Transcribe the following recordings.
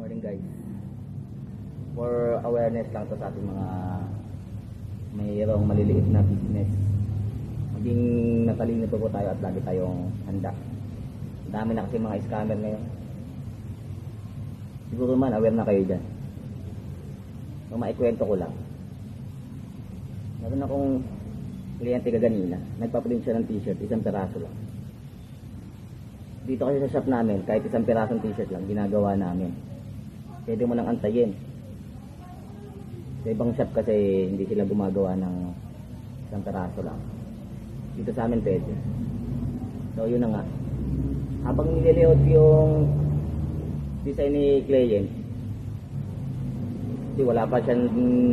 Morning guys. For awareness lang to sa ating mga mayroong maliliit na business. Maging natalino po tayo at lagi tayong handa. Dami na kasi mga scammer ngayon. Siguro man aware na kayo dyan. So maikwento ko lang. Meron akong kliyente kaganina. Nagpaprint siya ng t-shirt, isang peraso lang. Dito kasi sa shop namin, kahit isang perasong t-shirt lang, ginagawa namin. Pwede mo nang antayin. Sa ibang shop kasi hindi sila gumagawa ng isang peraso lang. Dito sa amin pwede. So yun na nga. Habang nililiot yung design ni client, kasi wala pa siyang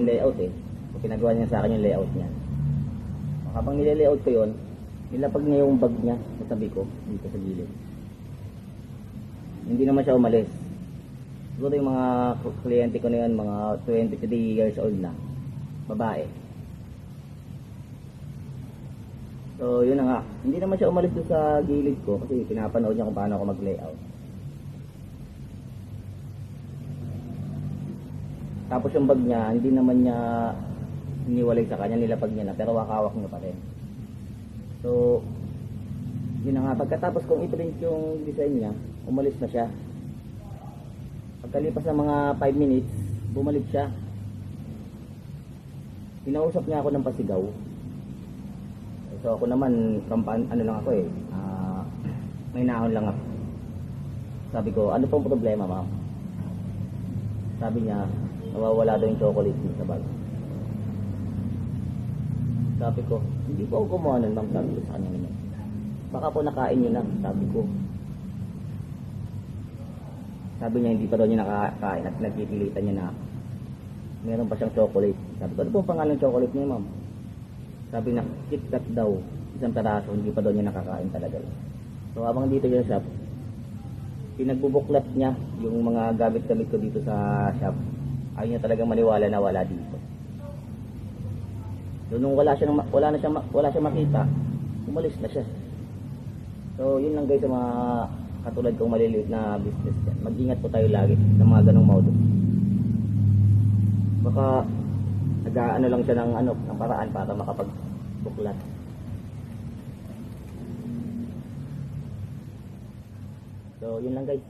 layout eh. So pinagawa niya sa akin yung layout niya. Habang nililiot ko yun, nilapag niya yung bag niya sa tabi ko, dito sa gilid. Hindi naman siya umalis. Siguro yung mga kliyente ko na yun, mga 23 years old na, babae. So yun na nga, hindi naman siya umalis doon sa gilid ko kasi pinapanood niya kung paano ako mag-layout. Tapos yung bag niya, hindi naman niya iniwalay sa kanya, nilapag niya na, pero wakawak niya pa rin. So yun na nga, pagkatapos kong i-print yung design niya, umalis na siya. Pagkalipas ng mga 5 minutes, bumalik siya. Pinausap niya ako ng pasigaw. So ako naman, ano lang ako eh, may nahon lang ako. Sabi ko, ano pong problema ma'am? Sabi niya, nawawala daw yung chocolate sa bag. Sabi ko, hindi po ako kumuha nun ma'am, sabi ko sa kanya naman. Baka po nakain nyo na, sabi ko. Sabi niya hindi pa daw niya nakakain at nagpipilitan niya na meron pa siyang chocolate. Sabi ko, ano po ang pangalan ng chocolate niya ma'am? Sabi na, KitKat daw, isang peraso, hindi pa daw niya nakakain talaga. So habang dito yung shop, pinagbubuklat niya yung mga gamit-gamit ko dito sa shop. Ayaw niya talagang maniwala na wala dito. So nung wala siya makita, umalis na siya. So yun lang guys sa mga katulad kong maliliit na business yan. Mag-ingat po tayo lagi sa mga ganong modus. Baka nag-ano lang siya ng paraan para makapagbuklat. So yun lang guys.